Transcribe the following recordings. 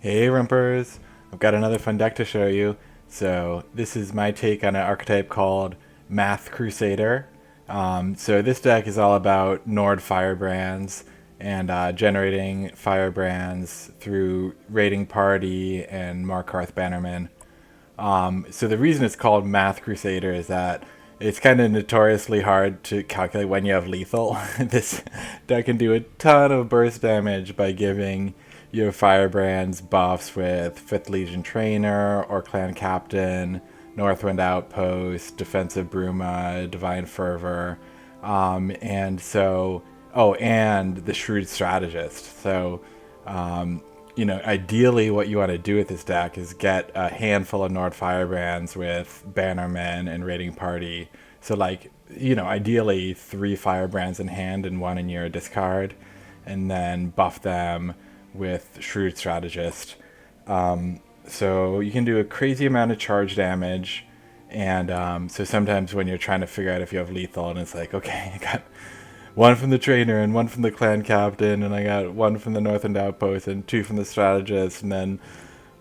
Hey Rumpers, I've got another fun deck to show you. So this is my take on an archetype called Math Crusader. So this deck is all about Nord firebrands and generating firebrands through Raiding Party and Markarth Bannerman. So the reason it's called Math Crusader is that it's kind of notoriously hard to calculate when you have lethal. This deck can do a ton of burst damage by giving your firebrands buffs with 5th Legion Trainer or Clan Captain, Northwind Outpost, Defensive Bruma, Divine Fervor, and so, oh, and the Shrewd Strategist. So, ideally what you want to do with this deck is get a handful of Nord Firebrands with Bannermen and Raiding Party. So ideally 3 Firebrands in hand and 1 in your discard, and then buff them with Shrewd Strategist. So you can do a crazy amount of charge damage, and so sometimes when you're trying to figure out if you have lethal, and it's like, okay, I got 1 from the trainer and 1 from the clan captain, and I got 1 from the Northland Outpost and 2 from the strategist, and then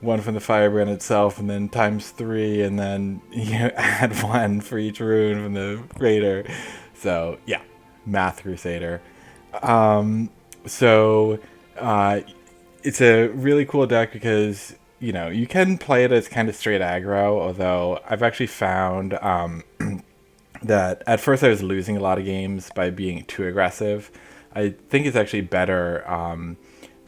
1 from the firebrand itself, and then times 3, and then you add 1 for each rune from the raider. So yeah, Math Crusader. So it's a really cool deck because you can play it as kind of straight aggro, although I've actually found that at first I was losing a lot of games by being too aggressive. I think it's actually better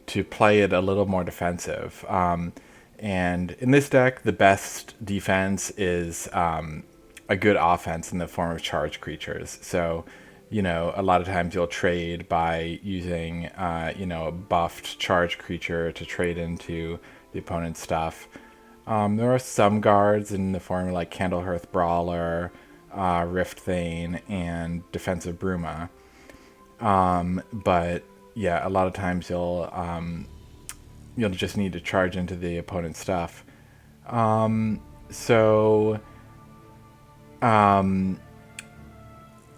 to play it a little more defensive. And in this deck, the best defense is a good offense in the form of charge creatures. So, a lot of times you'll trade by using, a buffed charge creature to trade into the opponent's stuff. There are some guards in the form of like Candlehearth Brawler, Rift Thane, and Defensive Bruma. But yeah, a lot of times you'll just need to charge into the opponent's stuff. So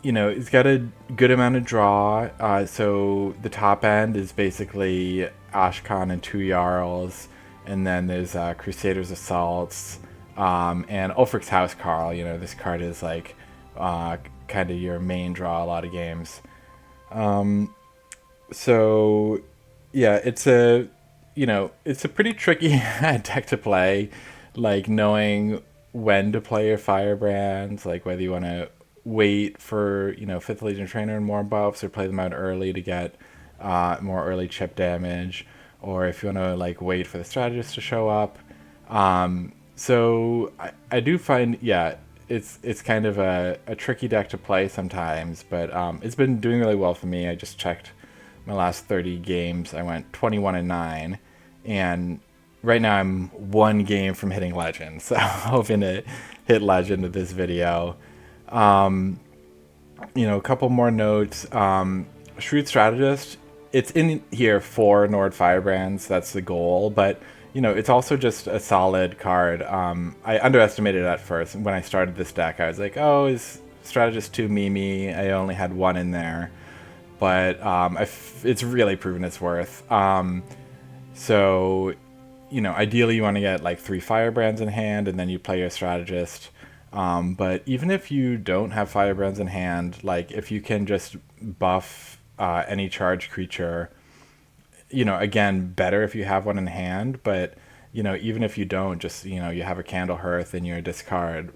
it's got a good amount of draw. So the top end is basically Ashkan and 2 Jarls, and then there's Crusader's Assaults, and Ulfric's House Carl. This card is like kind of your main draw a lot of games. So yeah, it's a pretty tricky deck to play, like knowing when to play your firebrands, like whether you want to wait for 5th Legion Trainer and more buffs, or play them out early to get more early chip damage, or if you want to like wait for the strategist to show up. So I do find, yeah, it's kind of a tricky deck to play sometimes, but it's been doing really well for me. I just checked my last 30 games. I went 21-9, and right now I'm 1 game from hitting Legend, so I'm hoping to hit Legend with this video. A couple more notes. Shrewd Strategist, it's in here for Nord Firebrands, that's the goal, but it's also just a solid card. I underestimated it at first. When I started this deck, I was like, oh, is Strategist too memey? I only had 1 in there. But it's really proven its worth. So, ideally you want to get like 3 firebrands in hand, and then you play your strategist. But even if you don't have firebrands in hand, like if you can just buff any charge creature, again, better if you have 1 in hand, but even if you don't, just you have a Candlehearth in your discard,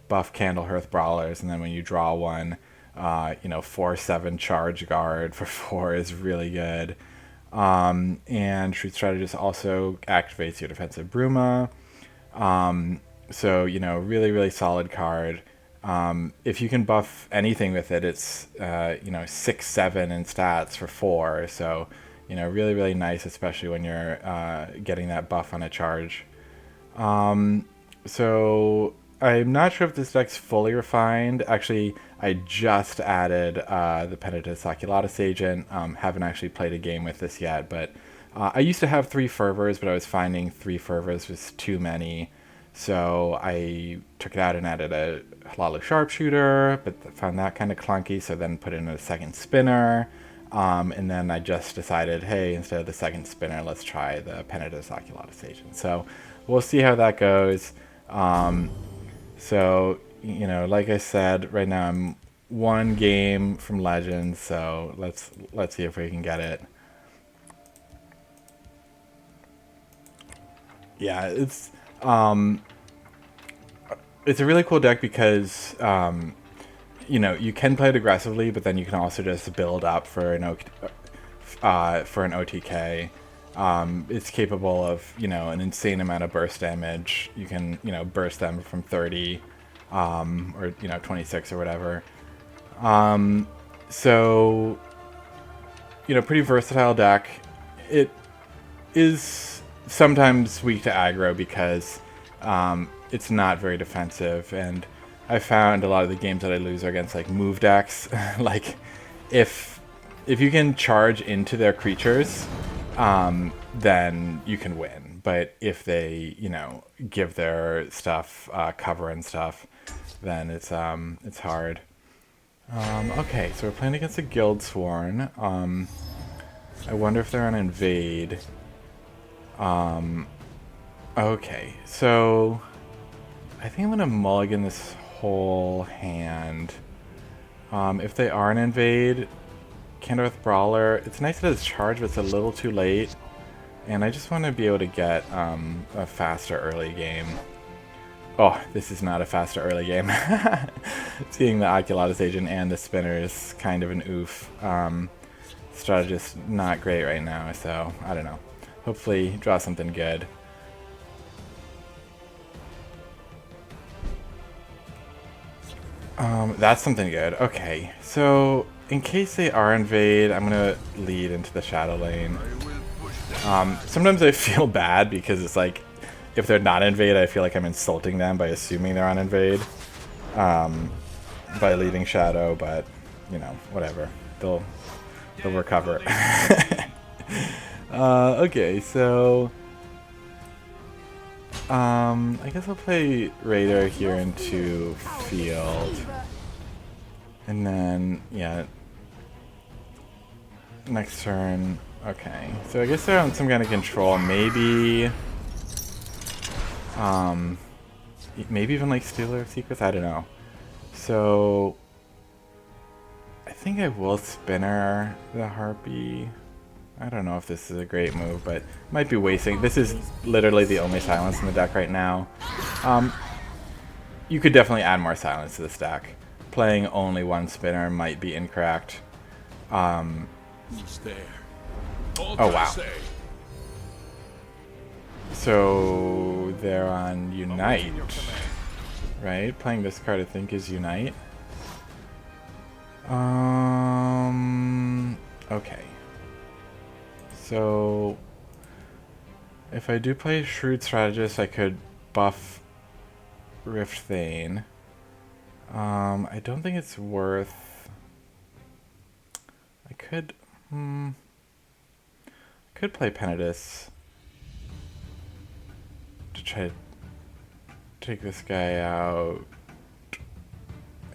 buff Candlehearth Brawlers, and then when you draw 1, 4/7 charge guard for 4 is really good. And Shrewd Strategist also activates your Defensive Bruma. So really, really solid card. If you can buff anything with it, it's 6/7 in stats for 4. So really, really nice, especially when you're getting that buff on a charge. So I'm not sure if this deck's fully refined. Actually, I just added the Penitus Oculatus Agent. Haven't actually played a game with this yet, but I used to have 3 Fervors, but I was finding 3 Fervors was too many. So I took it out and added a Hlaalu Sharpshooter, but found that kind of clunky, so then put in a second spinner. And then I just decided, hey, instead of the second spinner, let's try the Penitence Oculatization. So we'll see how that goes. So, you know, like I said, right now I'm one game from Legends, so let's see if we can get it. Yeah, it's a really cool deck because you know, you can play it aggressively, but then you can also just build up for an OTK. It's capable of, you know, an insane amount of burst damage. You can, you know, burst them from 30 or, you know, 26 or whatever. So, you know, pretty versatile deck. It is sometimes weak to aggro because it's not very defensive, and I found a lot of the games that I lose are against like move decks. Like if you can charge into their creatures, then you can win. But if they, you know, give their stuff cover and stuff, then it's hard. Okay, so we're playing against a Guildsworn. I wonder if they're on invade. Okay, so I think I'm gonna mulligan this whole hand. If they are an invade, Candorth Brawler, it's nice that it's charged, but it's a little too late. And I just want to be able to get a faster early game. Oh, this is not a faster early game. Seeing the Oculatization and the spinner is kind of an oof. Strategist not great right now, so I don't know. Hopefully draw something good. That's something good. Okay, so in case they are invade, I'm gonna lead into the shadow lane. Sometimes I feel bad because it's like, if they're not invade, I feel like I'm insulting them by assuming they're on invade, by leading shadow. But you know, whatever. They'll recover. Okay, so I guess I'll play Raider here into field. And then, yeah, next turn. Okay, so I guess they're on some kind of control. Maybe, maybe even like Stealer of Secrets. I don't know. So I think I will spinner the Harpy. I don't know if this is a great move, but might be wasting. This is literally the only silence in the deck right now. You could definitely add more silence to this deck. Playing only one spinner might be incorrect. Who's there? Oh wow. So they're on Unite, right? Playing this card I think is Unite. Okay. So if I do play Shrewd Strategist, I could buff Rift Thane. I don't think it's worth. I could play Penitence to try to take this guy out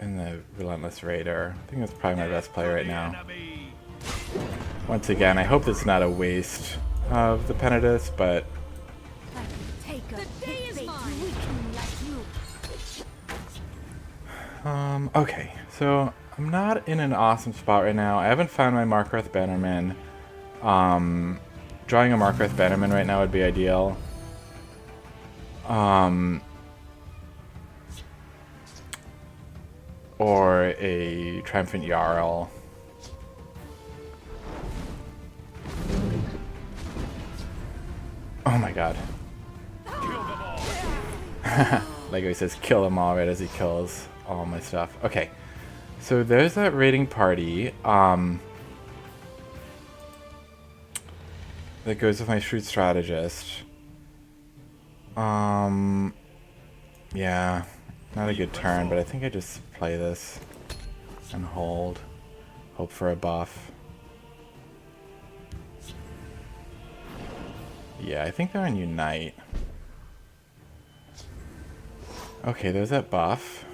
in the Relentless Raider. I think that's probably my best play right now. Once again, I hope it's not a waste of the Penitence, but okay, so I'm not in an awesome spot right now. I haven't found my Markarth Bannerman. Drawing a Markarth Bannerman right now would be ideal. Or a Triumphant Jarl. Oh my god. Lego says kill them all right as he kills all my stuff. Okay, so there's that raiding party that goes with my Shrewd Strategist. Yeah, not a good turn, but I think I just play this and hold. Hope for a buff. Yeah, I think they're on Unite. Okay, there's that buff.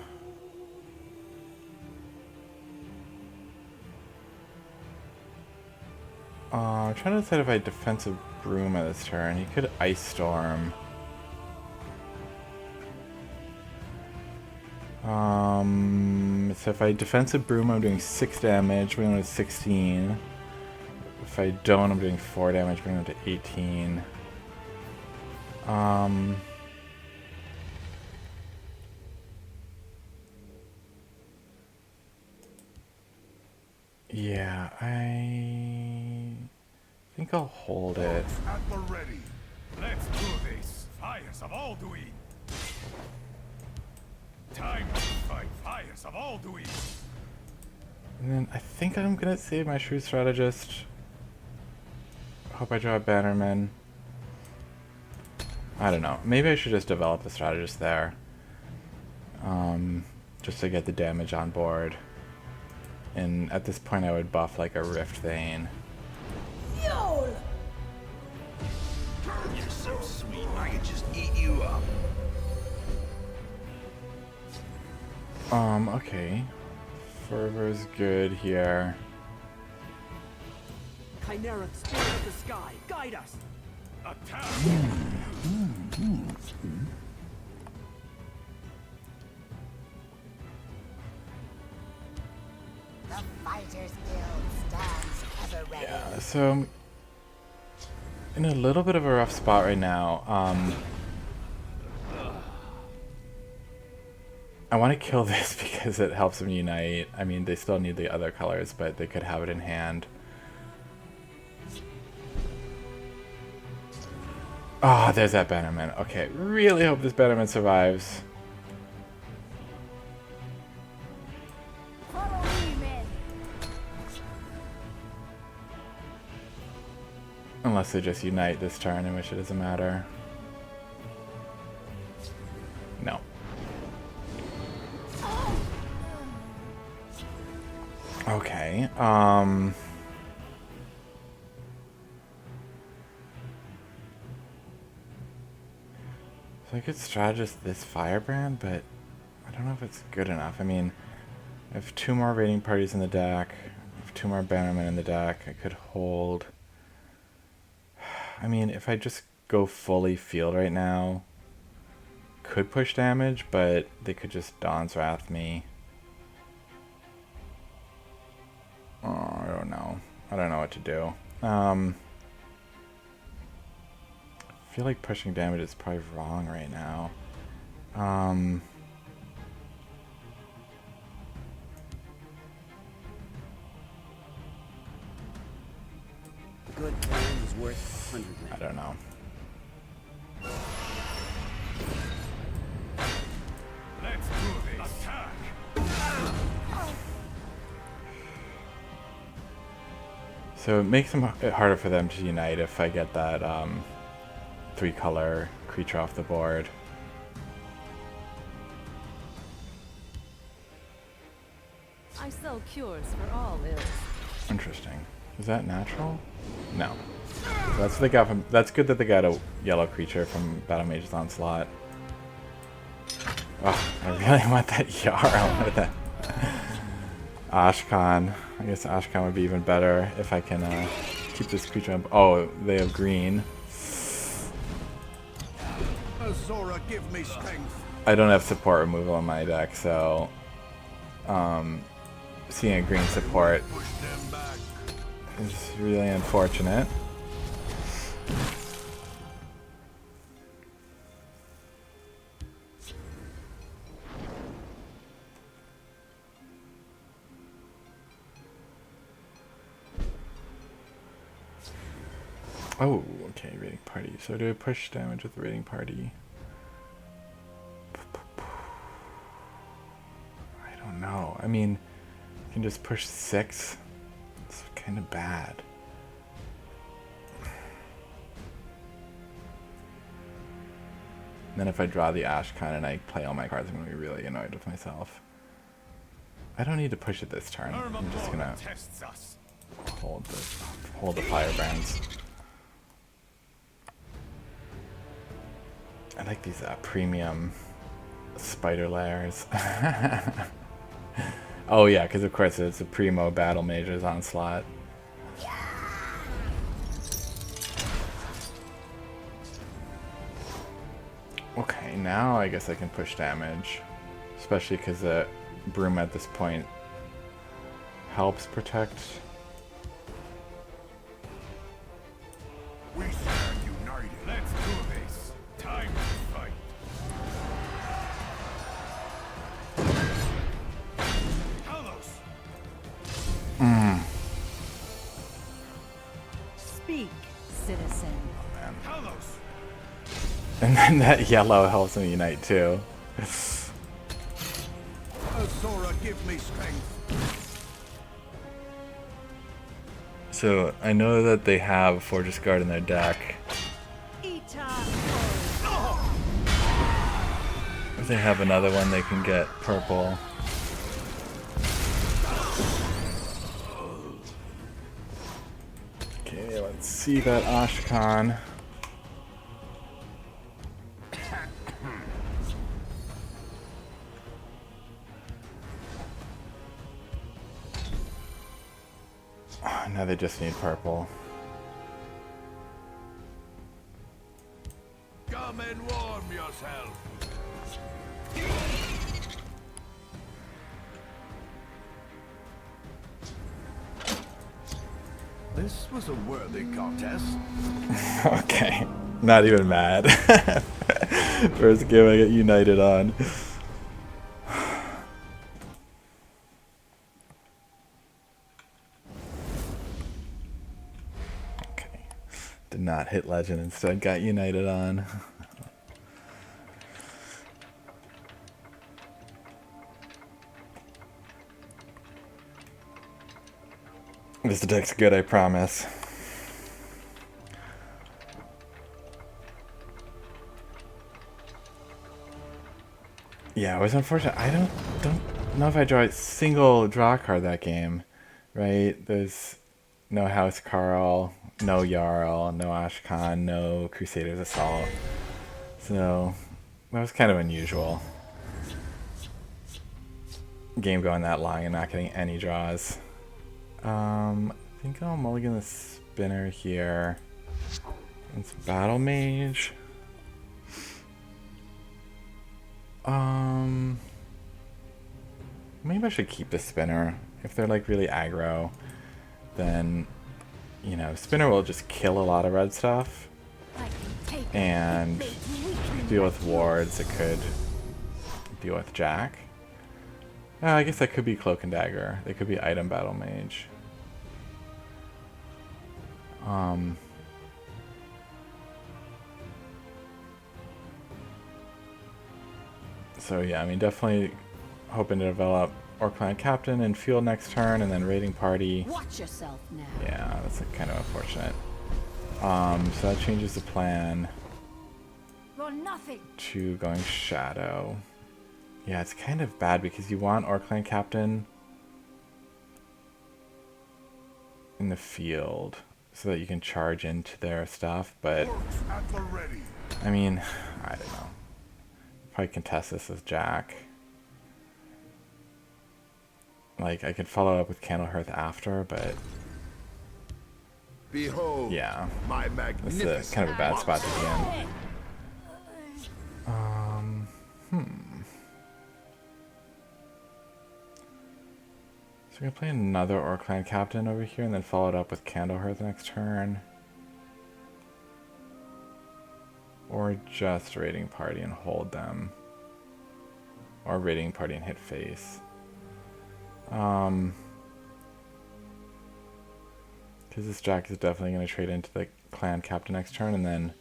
I'm trying to decide if I defensive Bruma this turn. He could Ice Storm. So if I defensive Bruma, I'm doing 6 damage, bringing him to 16. If I don't, I'm doing 4 damage, bringing him to 18. Yeah, I think I'll hold it. At the ready. Let's do this. Fires of Alduin. Time to fight fires of Alduin. And then I think I'm gonna save my Shrewd Strategist. Hope I draw a Bannerman. I don't know. Maybe I should just develop the Strategist there. Just to get the damage on board. And at this point I would buff like a Rift Thane. Yol! You're so sweet, I could just eat you up. Okay. Fervor's good here. Chimera, spirit of the sky, guide us! Attack! The Fighters Guild stands ever ready. Yeah, so I'm in a little bit of a rough spot right now. I want to kill this because it helps them unite. I mean, they still need the other colors, but they could have it in hand. Ah, oh, there's that Bannerman. Okay, really hope this Bannerman survives. Follow me, men. Unless they just unite this turn, in which it doesn't matter. No. Okay, so I could strategist this Firebrand, but I don't know if it's good enough. I mean, I have 2 more raiding parties in the deck, I have 2 more Bannermen in the deck, I could hold... I mean, if I just go fully field right now, could push damage, but they could just Dawn's Wrath me. Oh, I don't know. I don't know what to do. I feel like pushing damage is probably wrong right now. A good plan is worth 100 men. I don't know. Let's do this. Attack! So it makes it harder for them to unite if I get that 3-color creature off the board. I sell cures for all ills. Interesting. Is that natural? No. So that's what they got from. That's good that they got a yellow creature from Battle Mage's Onslaught. Oh, I really want that Yar. I wanted that. Ashkan. I guess Ashkan would be even better if I can keep this creature up. Oh, they have green. Azora, give me strength. I don't have support removal in my deck, so seeing a green support Push them back. is really unfortunate. Oh, okay, raiding party. So do I push damage with the raiding party? I don't know. I mean, you can just push 6. It's kind of bad. And then if I draw the Ashkan and I play all my cards, I'm going to be really annoyed with myself. I don't need to push it this turn. I'm just going to Tests us. hold the Firebrands. I like these premium spider layers. Oh yeah, because of course it's a primo Battle Mage's Onslaught. Okay, now I guess I can push damage. Especially because the broom at this point helps protect. We stand united. Let's do this. Time to fight. Carlos. Speak, citizen. Carlos. And then that yellow helps me unite too. Azora, give me strength. So I know that they have Fortress Guard in their deck. If they have another one, they can get purple. Okay, let's see that Ashkan. Now they just need purple. Come and warm yourself. This was a worthy contest. Okay, not even mad. First game I get united on. Okay, did not hit legend, instead got united on. This deck's good, I promise. Yeah, it was unfortunate. I don't know if I draw a single draw card that game, right? There's no House Carl, no Jarl, no Ashkan, no Crusader's Assault. So that was kind of unusual. Game going that long and not getting any draws. I think I'll mulligan the spinner here. It's Battle Mage. Maybe I should keep the spinner. If they're like really aggro, then, you know, spinner will just kill a lot of red stuff. And deal with wards, it could deal with Jack. I guess that could be Cloak and Dagger. They could be Item Battle Mage. So yeah, I mean, definitely hoping to develop Orc Clan Captain and Field next turn, and then Raiding Party. Watch yourself now. Yeah, that's like kind of unfortunate. So that changes the plan You're nothing. to going Shadow. Yeah, it's kind of bad because you want Orc Clan Captain in the field so that you can charge into their stuff, but Works at the ready. I mean, I don't know. Probably contest this with Jack. Like, I could follow up with Candlehearth after, but Behold, yeah, my this magnificent is kind of a bad spot to be in. So we're gonna play another Orc Clan Captain over here and then follow it up with Candlehearth next turn. Or just Raiding Party and hold them. Or Raiding Party and hit face. Because this Jack is definitely going to trade into the Clan Captain next turn, and then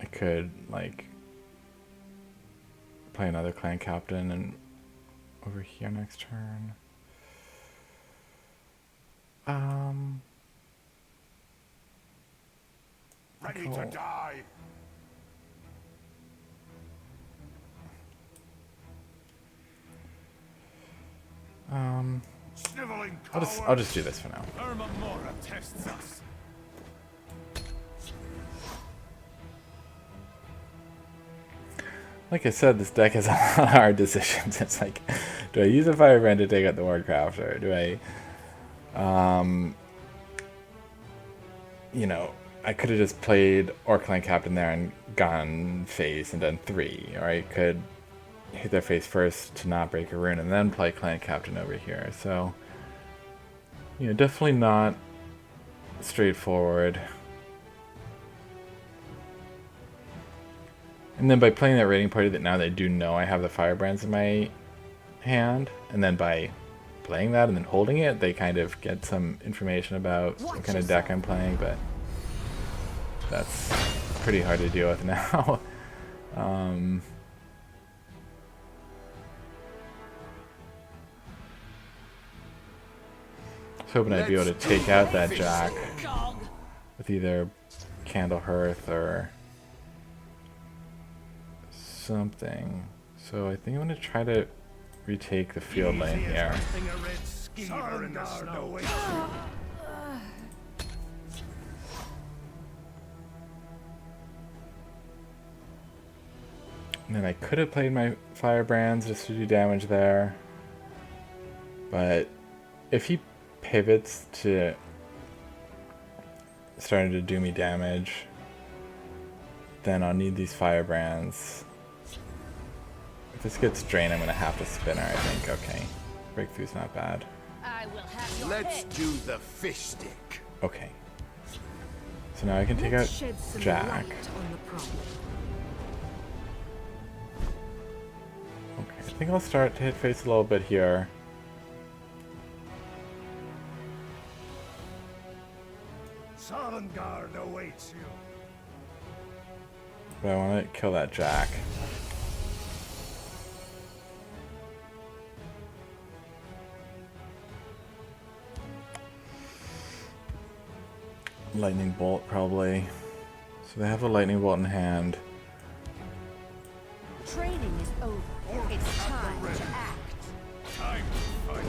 I could, like, play another Clan Captain and over here next turn. ready to die. Sniveling I'll just do this for now. Irma Mora tests us. Like I said, this deck has a lot of hard decisions. It's like, do I use a Firebrand to take out the Wardcraft, or do I, you know, I could have just played Orcline Captain there and gone face and done 3, or I could hit their face first to not break a rune and then play Clan Captain over here. So, you know, definitely not straightforward. And then by playing that raiding party that now they do know I have the firebrands in my hand, and then by playing that and then holding it, they kind of get some information about what kind of deck I'm playing, but that's pretty hard to deal with now. I was hoping I'd be able to take out that Jack with either Candle Hearth or something. So I think I'm going to try to retake the field lane here. And then I could have played my firebrands just to do damage there. But if he pivots to starting to do me damage, then I'll need these firebrands. If this gets drained, I'm going to have to spin her, I think. Okay. Breakthrough's not bad. I will have your Let's head. do the fish stick. Okay. So now I can take out Jack. Okay, I think I'll start to hit face a little bit here. Sovngarde awaits you. But I want to kill that Jack. Lightning bolt, probably. So they have a lightning bolt in hand. Training is over. It's time to act. Time to fight.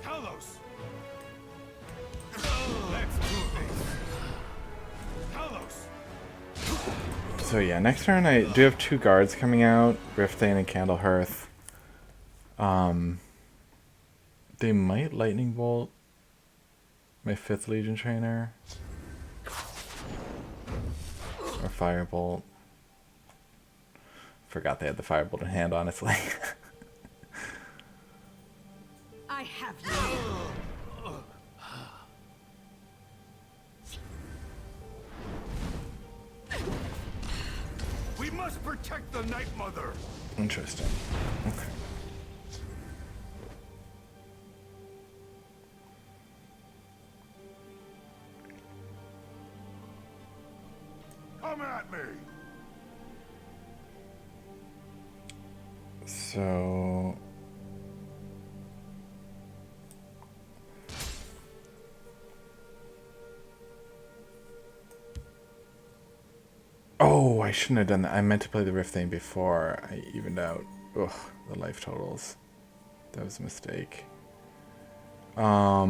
Talos! Let's do this. Talos! So yeah, next turn I do have 2 guards coming out, Riftthane and Candle Hearth. They might lightning bolt my 5th Legion trainer. Or firebolt. Forgot they had the firebolt in hand, honestly. I have you. We must protect the Night Mother! Interesting. Okay. Come at me! So... Oh, I shouldn't have done that. I meant to play the Rift thing before I evened out the life totals. That was a mistake. I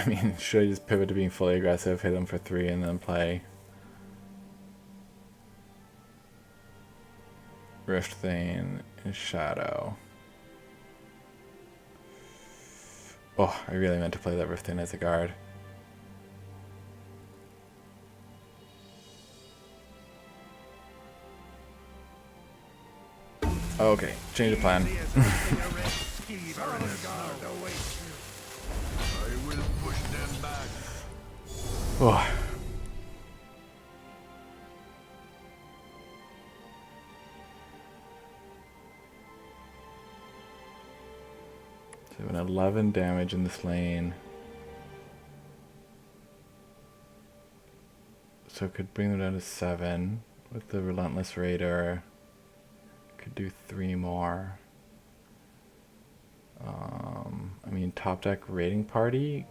mean, should I just pivot to being fully aggressive, hit them for 3, and then play Rift Thane and Shadow? Oh, I really meant to play that Rift Thane as a guard. Oh, okay, change of plan. I will push them back. Oh. So an 11 damage in this lane. So could bring them down to 7 with the Relentless Raider. Could do 3 more. I mean, top deck raiding party.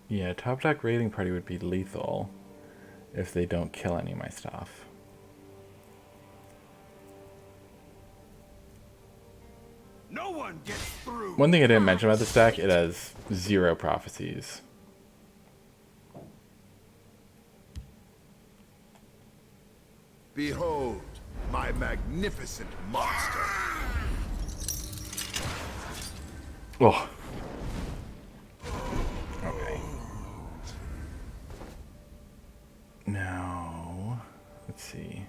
Yeah, top deck raiding party would be lethal if they don't kill any of my stuff. No one gets through. One thing I didn't mention about this deck, it has 0 prophecies. Behold, my magnificent monster. Oh. Okay. Now, let's see.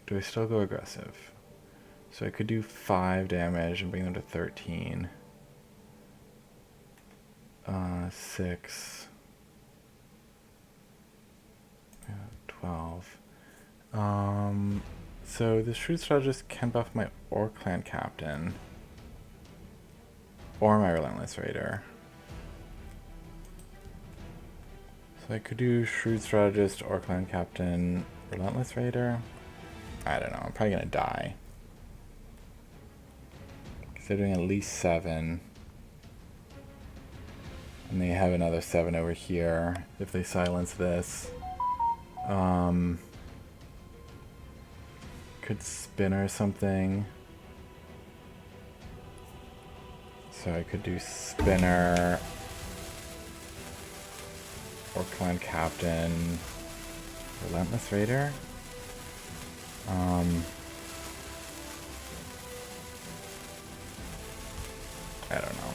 Do I still go aggressive? So I could do 5 damage and bring them to 13. 6. 12. So the Shrewd Strategist can buff my Orc Clan Captain. Or my Relentless Raider. So I could do Shrewd Strategist, Orc Clan Captain, Relentless Raider. I don't know, I'm probably gonna die. Because they're doing at least 7. And they have another 7 over here if they silence this. Could spin or something. So I could do Spinner, or Clan Captain, Relentless Raider. I don't know.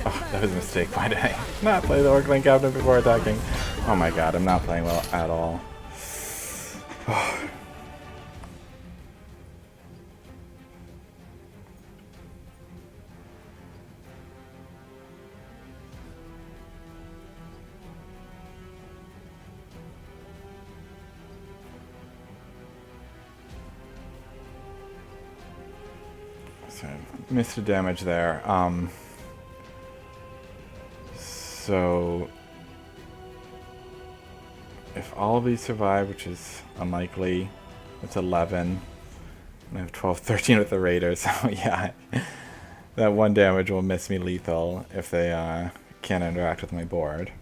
Oh, that was a mistake. Why did I not play the Orc Clan Captain before attacking? Oh my god, I'm not playing well at all. So missed a damage there. So if all of these survive, which is unlikely, it's 11. And I have 12, 13 with the Raider, so yeah. That 1 damage will miss me lethal if they can't interact with my board.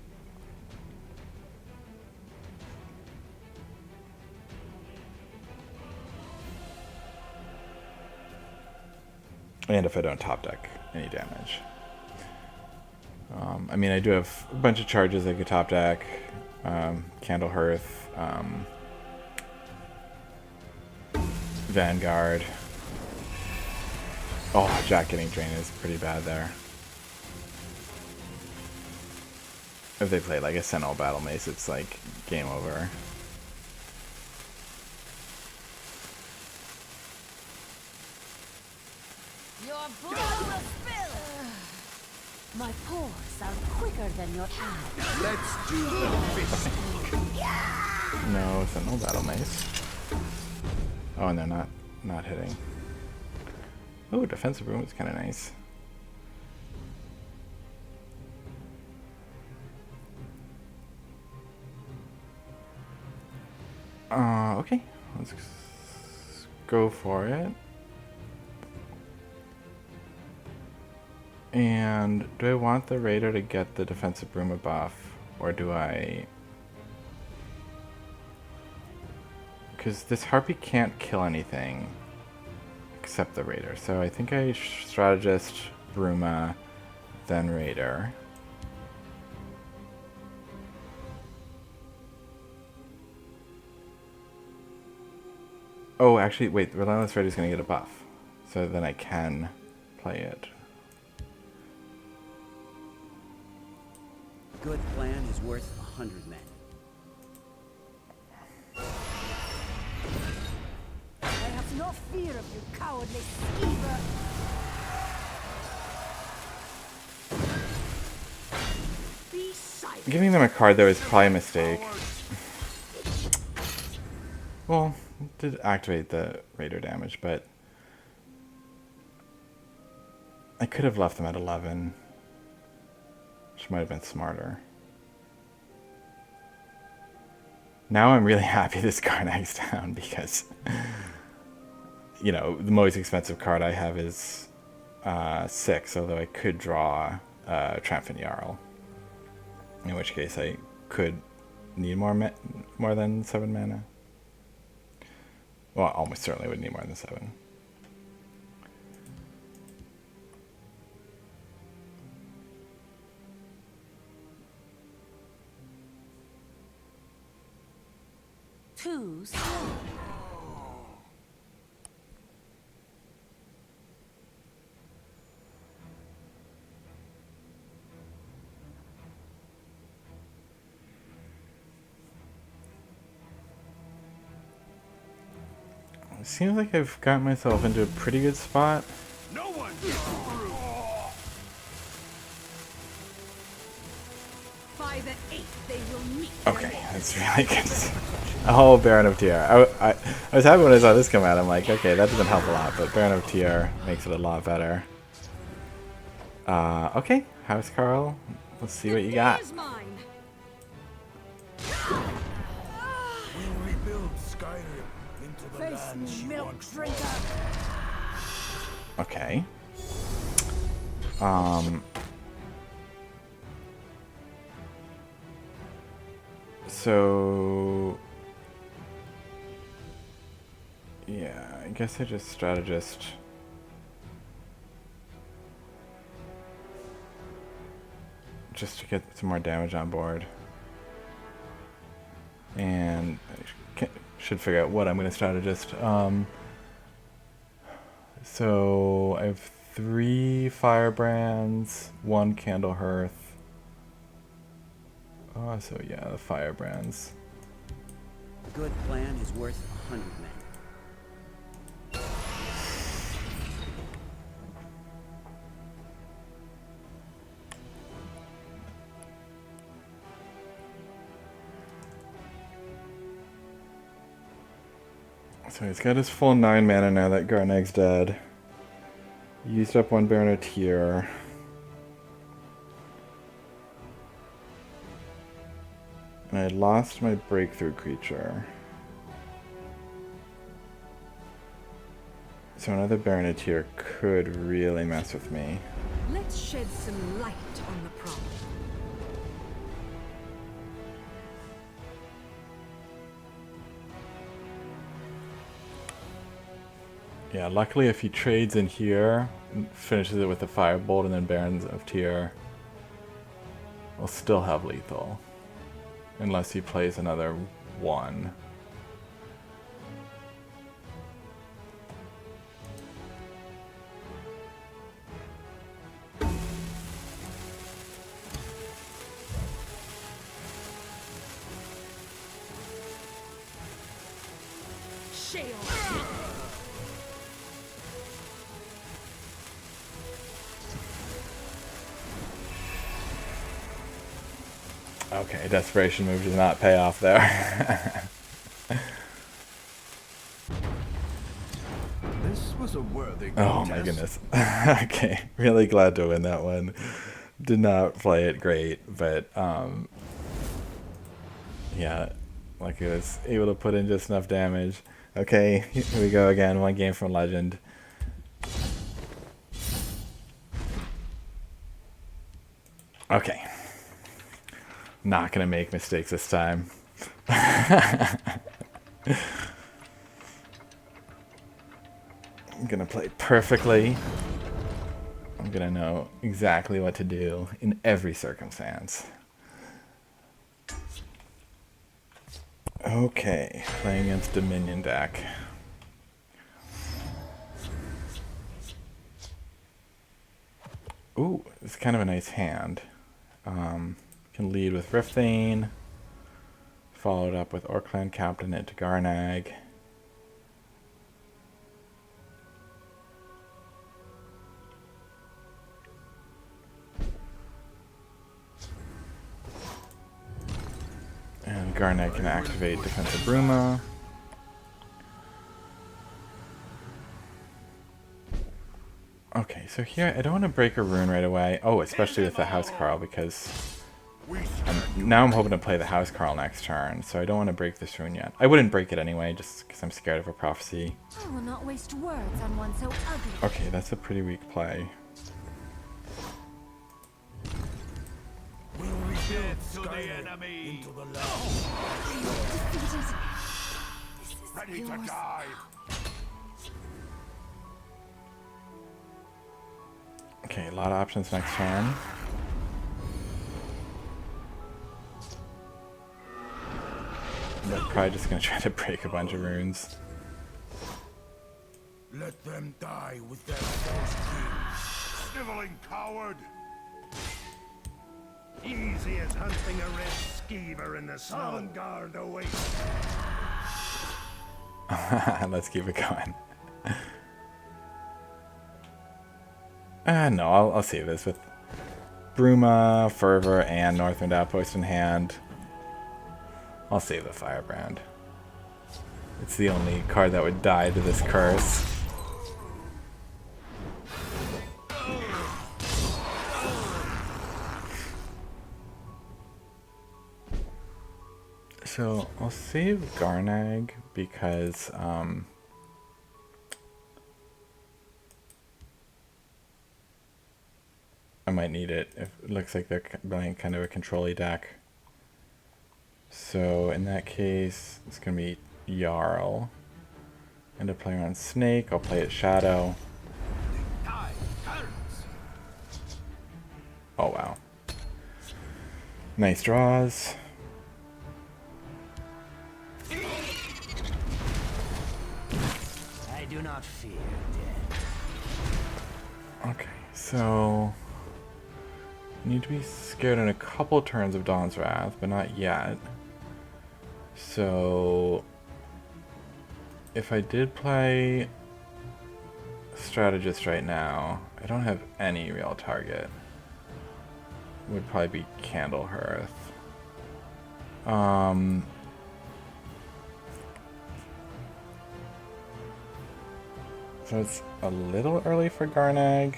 And if I don't top deck any damage. I mean, I do have a bunch of charges I could top deck. Candle Hearth, Vanguard. Oh, Jack getting drained is pretty bad there. If they play like a Sentinel Battle Mace, it's like game over. Your blood will spill. My pores are quicker than your eyes. Let's do the fist. No, Sentinel Battle Mace. Oh, and they're not hitting. Oh, Defensive Room is kind of nice. Okay, let's go for it. And do I want the Raider to get the Defensive Bruma buff, or do I... Because this Harpy can't kill anything except the Raider, so I think I Strategist Bruma, then Raider. Oh, actually, wait, the Relentless Raider is going to get a buff, so then I can play it. A good plan is worth 100 men. I have no fear of you, cowardly skeever. Be silent. Giving them a card, though, is probably a mistake. Well, it did activate the Raider damage, but I could have left them at 11, which might have been smarter. Now I'm really happy this card X down because, you know, the most expensive card I have is 6, although I could draw Triumphant Jarl, in which case I could need more than 7 mana. Well, almost certainly would need more than 7. too slow. It seems like I've got myself into a pretty good spot. No one gets through. 5 and 8, they will meet. Okay, that's really good. Oh, Baron of Tier. I was happy when I saw this come out. I'm like, okay, that doesn't help a lot, but Baron of Tier makes it a lot better. Okay, House Carl. Let's see what you got. Here's mine. We'll rebuild Skyrim into the Face land she milk once drinker. was. Okay. So yeah, I guess I just strategist. Just to get some more damage on board. And I should figure out what I'm going to strategist. So I have 3 firebrands, 1 candle hearth. Oh, so yeah, the firebrands. A good plan is worth 100 men. So he's got his full 9 mana now that Garneg's dead. Used up 1 Baron of Tier. And I lost my breakthrough creature. So another Baron of Tier could really mess with me. Let's shed some light on the problem. Yeah, luckily if he trades in here, finishes it with a Firebolt and then Barons of Tier, we'll still have lethal. Unless he plays another 1. Shale. Okay, desperation move does not pay off there. This was a worthy Oh contest. my goodness. Okay, really glad to win that one. Did not play it great, but yeah, like I was able to put in just enough damage. Okay, here we go again, 1 game from Legend. Okay. Not gonna make mistakes this time. I'm gonna play perfectly. I'm gonna know exactly what to do in every circumstance. Okay, playing against Dominion deck. Ooh, it's kind of a nice hand. Can lead with Rifthane, followed up with Orclan Captain into Garnag. And Garnag can activate Defensive Bruma. Okay, so here I don't want to break a rune right away. Oh, especially with the House Carl, because now I'm hoping to play the House Carl next turn, so I don't want to break this rune yet. I wouldn't break it anyway, just because I'm scared of a prophecy. I will not waste words on one so ugly. Okay, that's a pretty weak play. We'll rebuild To the Skyrim enemy. into the land. Defeated. This is Ready to yours. die. Okay, a lot of options next turn. they're probably just gonna try to break a bunch of runes. Let them die with their false king. Sniveling coward! Easy as hunting a red skeever in the snow. Guard awaits. Let's keep it going. No, I'll save this with Bruma, Fervor, and Northwind Outpost in hand. I'll save the Firebrand. It's the only card that would die to this curse. So I'll save Garnag because I might need it. If it looks like they're playing kind of a control-y deck. So in that case, it's gonna be Jarl. End up playing on Snake. I'll play it Shadow. Oh wow. Nice draws. I do not fear death. Okay, so need to be scared in a couple turns of Dawn's Wrath, but not yet. So if I did play Strategist right now, I don't have any real target. Would probably be Candlehearth. So it's a little early for Garnag.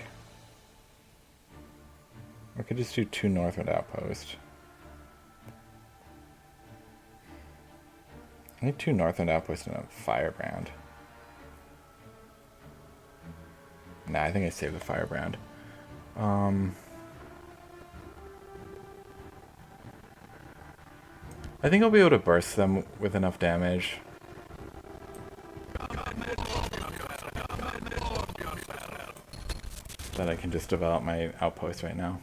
We could just do 2 Northwind Outpost. I need 2 Northwind Outpost and a Firebrand. Nah, I think I saved the Firebrand. I think I'll be able to burst them with enough damage. That I can just develop my outpost right now.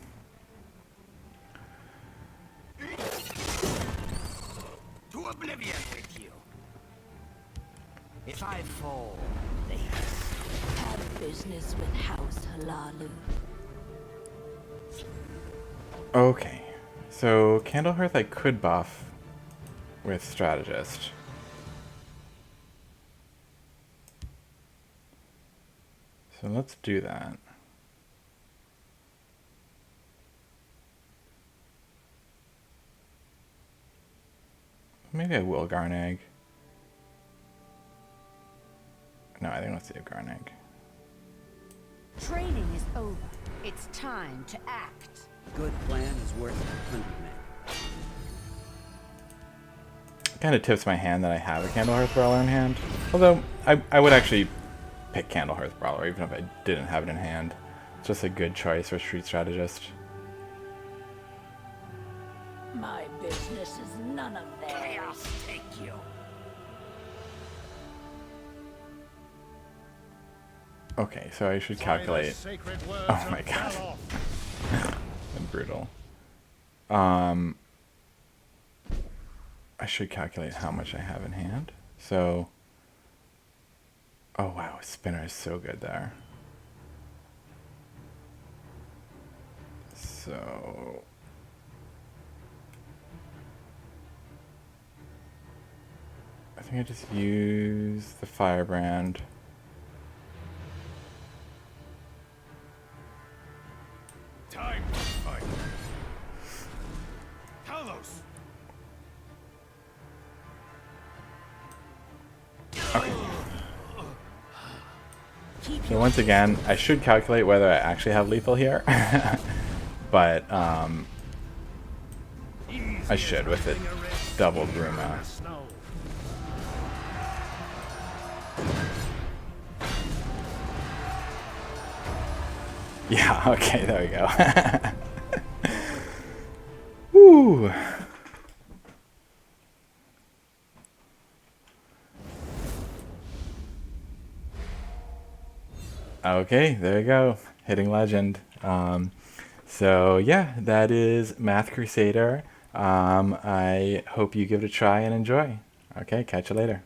To oblivion with you. If I fall, they have Business with House Halalu. Okay, so Candlehearth I could buff with Strategist. So let's do that. Maybe I will Garnag. No, I think I'll save Garnag. Training is over. It's time to act. a good plan is worth 100 men. Kind of tips my hand that I have a Candlehearth Brawler in hand. Although, I would actually pick Candlehearth Brawler even if I didn't have it in hand. It's just a good choice for Street Strategist. My business is none of theirs. Chaos take you. Okay, so I should calculate. Oh my god. And brutal. I should calculate how much I have in hand. So, oh wow, Spinner is so good there. So, I think I just use the Firebrand. Time to fight. Talos! So once again, I should calculate whether I actually have lethal here. But I should with it double Bruma. Yeah, okay, there we go. Woo! Okay, there you go. Hitting legend. So yeah, that is Math Crusader. I hope you give it a try and enjoy. Okay, catch you later.